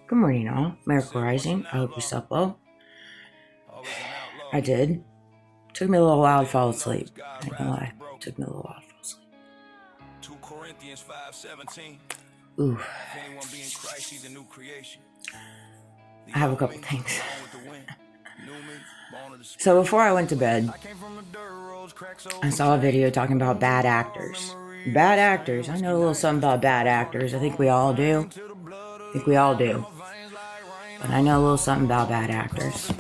Good morning, all. Miracle Rising. I hope you slept well. I did. Took me a little while to fall asleep. I ain't gonna lie. Took me a little while to fall asleep. 2 Corinthians 5:17. Ooh. If anyone be in Christ, he's a new creation. I have a couple things. So before I went to bed, I saw a video talking about bad actors. Bad actors. I know a little something about bad actors. I think we all do. But I know a little something about bad actors.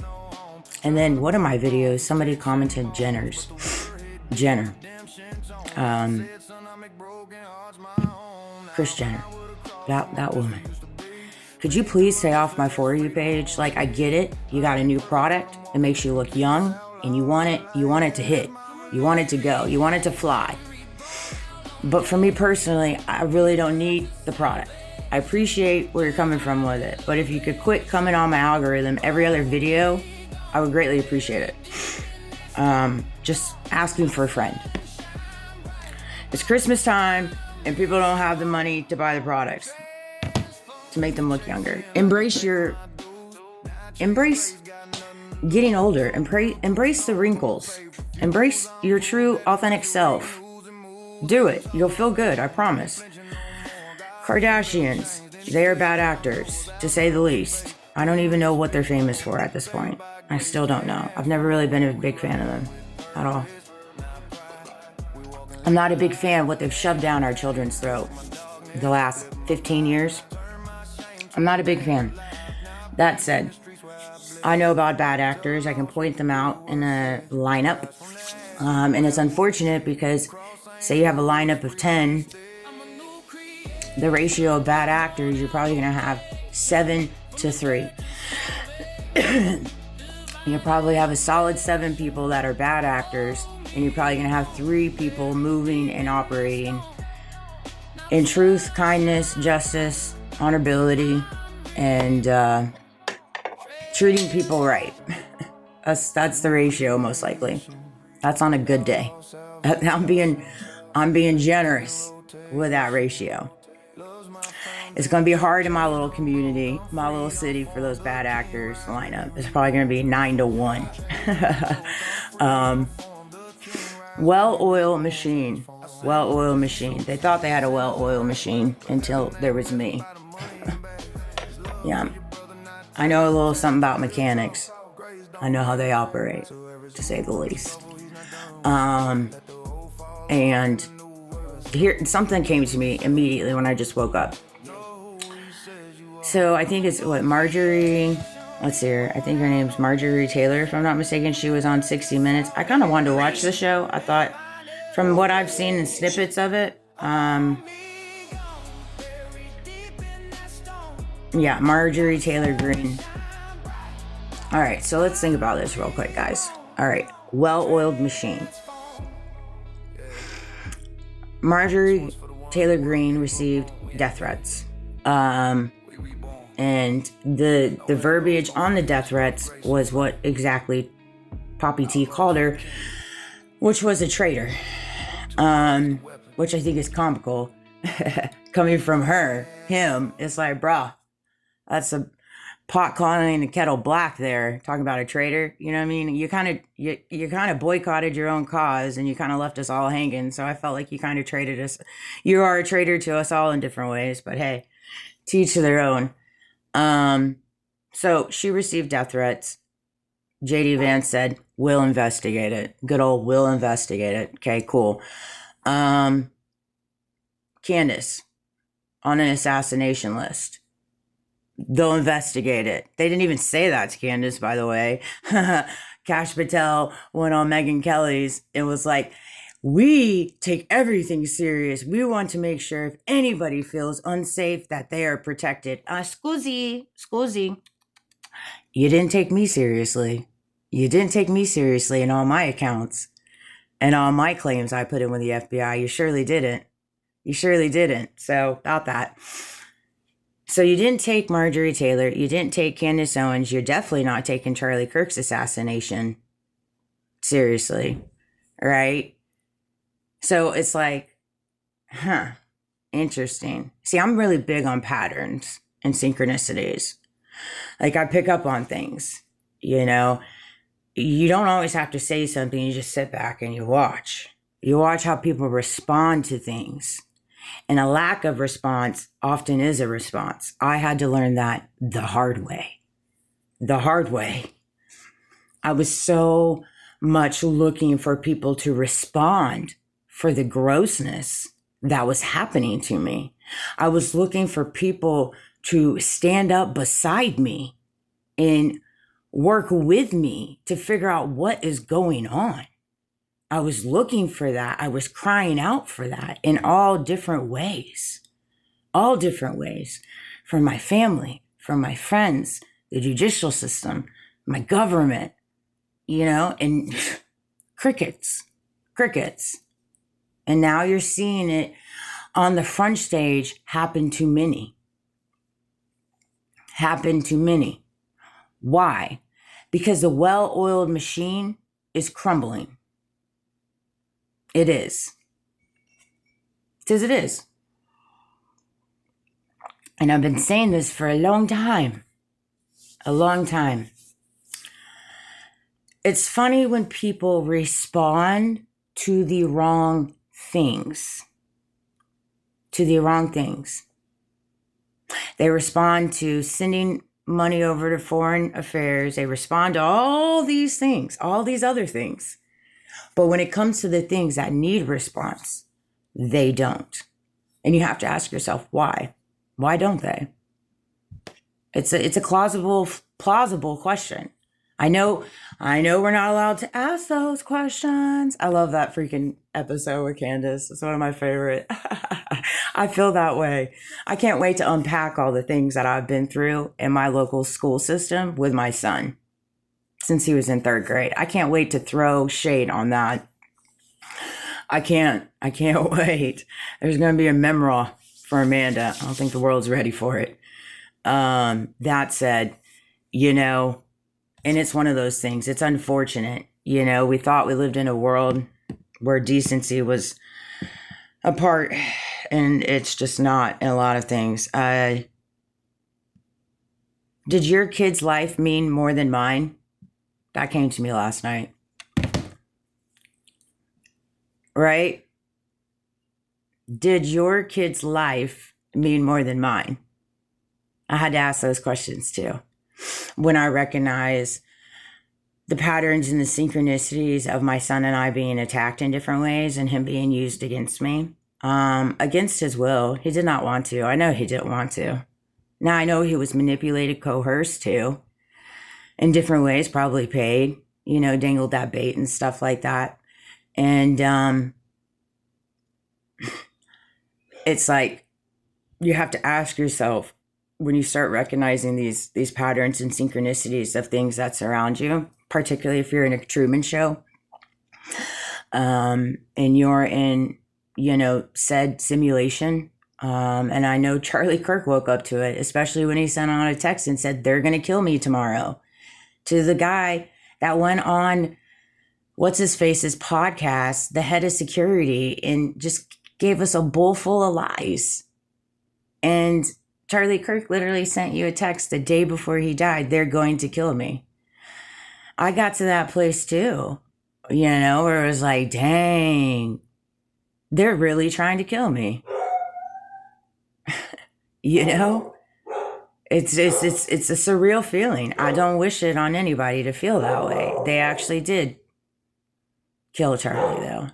And then one of my videos, somebody commented Jenner. Kris Jenner. That woman. Could you please stay off my For You page? Like, I get it. You got a new product. It makes you look young. And you want it to hit. You want it to go. You want it to fly. But for me personally, I really don't need the product. I appreciate where you're coming from with it. But if you could quit coming on my algorithm every other video, I would greatly appreciate it. Just asking for a friend. It's Christmas time and people don't have the money to buy the products to make them look younger. Embrace getting older. Embrace the wrinkles. Embrace your true, authentic self. Do it. You'll feel good, I promise. Kardashians, they are bad actors, to say the least. I don't even know what they're famous for at this point. I still don't know. I've never really been a big fan of them at all. I'm not a big fan of what they've shoved down our children's throat the last 15 years. I'm not a big fan. That said, I know about bad actors. I can point them out in a lineup. And it's unfortunate because, say you have a lineup of 10, the ratio of bad actors, you're probably going to have 7 to 3. You probably have a solid 7 people that are bad actors, and you're probably going to have 3 people moving and operating in truth, kindness, justice, honorability, and treating people right. That's the ratio, most likely. That's on a good day. I'm being generous with that ratio. It's going to be hard in my little community, my little city, for those bad actors to line up. It's probably going to be 9 to 1. Well-oiled machine. Well-oiled machine. They thought they had a well-oiled machine until there was me. Yeah. I know a little something about mechanics. I know how they operate, to say the least. And here, something came to me immediately when I just woke up. So I think it's Marjorie. Let's see her. I think her name's Marjorie Taylor, if I'm not mistaken. She was on 60 Minutes. I kind of wanted to watch the show. I thought, from what I've seen in snippets of it, yeah, Marjorie Taylor Greene. All right, so let's think about this real quick, guys. All right, well-oiled machine. Marjorie Taylor Greene received death threats. And the verbiage on the death threats was what exactly Poppy T called her, which was a traitor. Which I think is comical. Coming from him, it's like, bruh, that's a pot calling the kettle black there, talking about a traitor. You know what I mean? You kind of boycotted your own cause, and you kind of left us all hanging. So I felt like you kind of traded us. You are a traitor to us all in different ways, but hey, to each to their own. So she received death threats. JD Vance said, we'll investigate it. Good old we'll investigate it. Okay, cool. Candace on an assassination list. They'll investigate it. They didn't even say that to Candace, by the way. Kash Patel went on Megyn Kelly's and was like, we take everything serious. We want to make sure if anybody feels unsafe that they are protected. Scusi. You didn't take me seriously. You didn't take me seriously in all my accounts and all my claims I put in with the FBI. You surely didn't. So about that. So you didn't take Marjorie Taylor. You didn't take Candace Owens. You're definitely not taking Charlie Kirk's assassination seriously, right? So it's like, interesting. See, I'm really big on patterns and synchronicities. Like, I pick up on things, you know. You don't always have to say something. You just sit back and you watch. You watch how people respond to things. And a lack of response often is a response. I had to learn that the hard way. The hard way. I was so much looking for people to respond for the grossness that was happening to me. I was looking for people to stand up beside me and work with me to figure out what is going on. I was looking for that. I was crying out for that in all different ways. All different ways. From my family, from my friends, the judicial system, my government, you know, and crickets. And now you're seeing it on the front stage happen to many. Why? Because the well-oiled machine is crumbling. It is. Because it is. And I've been saying this for a long time. It's funny when people respond to the wrong things. They respond to sending money over to foreign affairs. They respond to all these things, all these other things. But when it comes to the things that need response, they don't. And you have to ask yourself, why? Why don't they? It's a plausible question. I know we're not allowed to ask those questions. I love that freaking episode with Candace. It's one of my favorite. I feel that way. I can't wait to unpack all the things that I've been through in my local school system with my son since he was in 3rd grade. I can't wait to throw shade on that. I can't wait. There's going to be a memoir for Amanda. I don't think the world's ready for it. That said, you know, and it's one of those things. It's unfortunate. You know, we thought we lived in a world where decency was a part, and it's just not in a lot of things. Did your kid's life mean more than mine? That came to me last night. Right? Did your kid's life mean more than mine? I had to ask those questions too. When I recognize the patterns and the synchronicities of my son and I being attacked in different ways and him being used against me, against his will. He did not want to. I know he didn't want to. Now I know he was manipulated, coerced too, in different ways, probably paid, you know, dangled that bait and stuff like that. And it's like, you have to ask yourself, when you start recognizing these patterns and synchronicities of things that surround you, particularly if you're in a Truman Show, and you're in, you know, said simulation. And I know Charlie Kirk woke up to it, especially when he sent out a text and said, they're going to kill me tomorrow, to the guy that went on what's his face's podcast, the head of security, and just gave us a bowl full of lies. And Charlie Kirk literally sent you a text the day before he died, they're going to kill me. I got to that place too, you know, where it was like, dang, they're really trying to kill me. You know, it's a surreal feeling. I don't wish it on anybody to feel that way. They actually did kill Charlie though,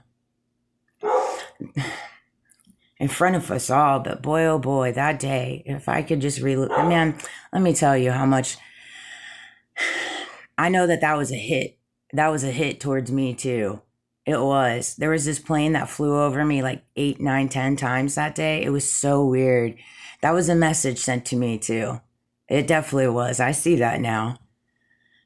in front of us all. But boy, oh boy, that day, if I could just man, let me tell you how much I know that was a hit. That was a hit towards me too. It was. There was this plane that flew over me like 8, 9, 10 times that day. It was so weird. That was a message sent to me too. It definitely was. I see that now.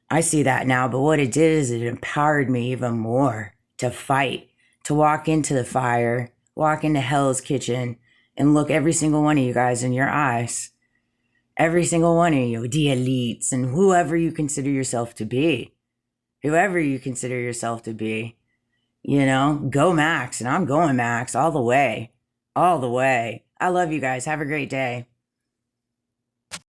But what it did is it empowered me even more to fight, to walk into the fire, walk into Hell's Kitchen, and look every single one of you guys in your eyes. Every single one of you, the elites, and whoever you consider yourself to be. You know, go Max, and I'm going Max all the way. I love you guys. Have a great day.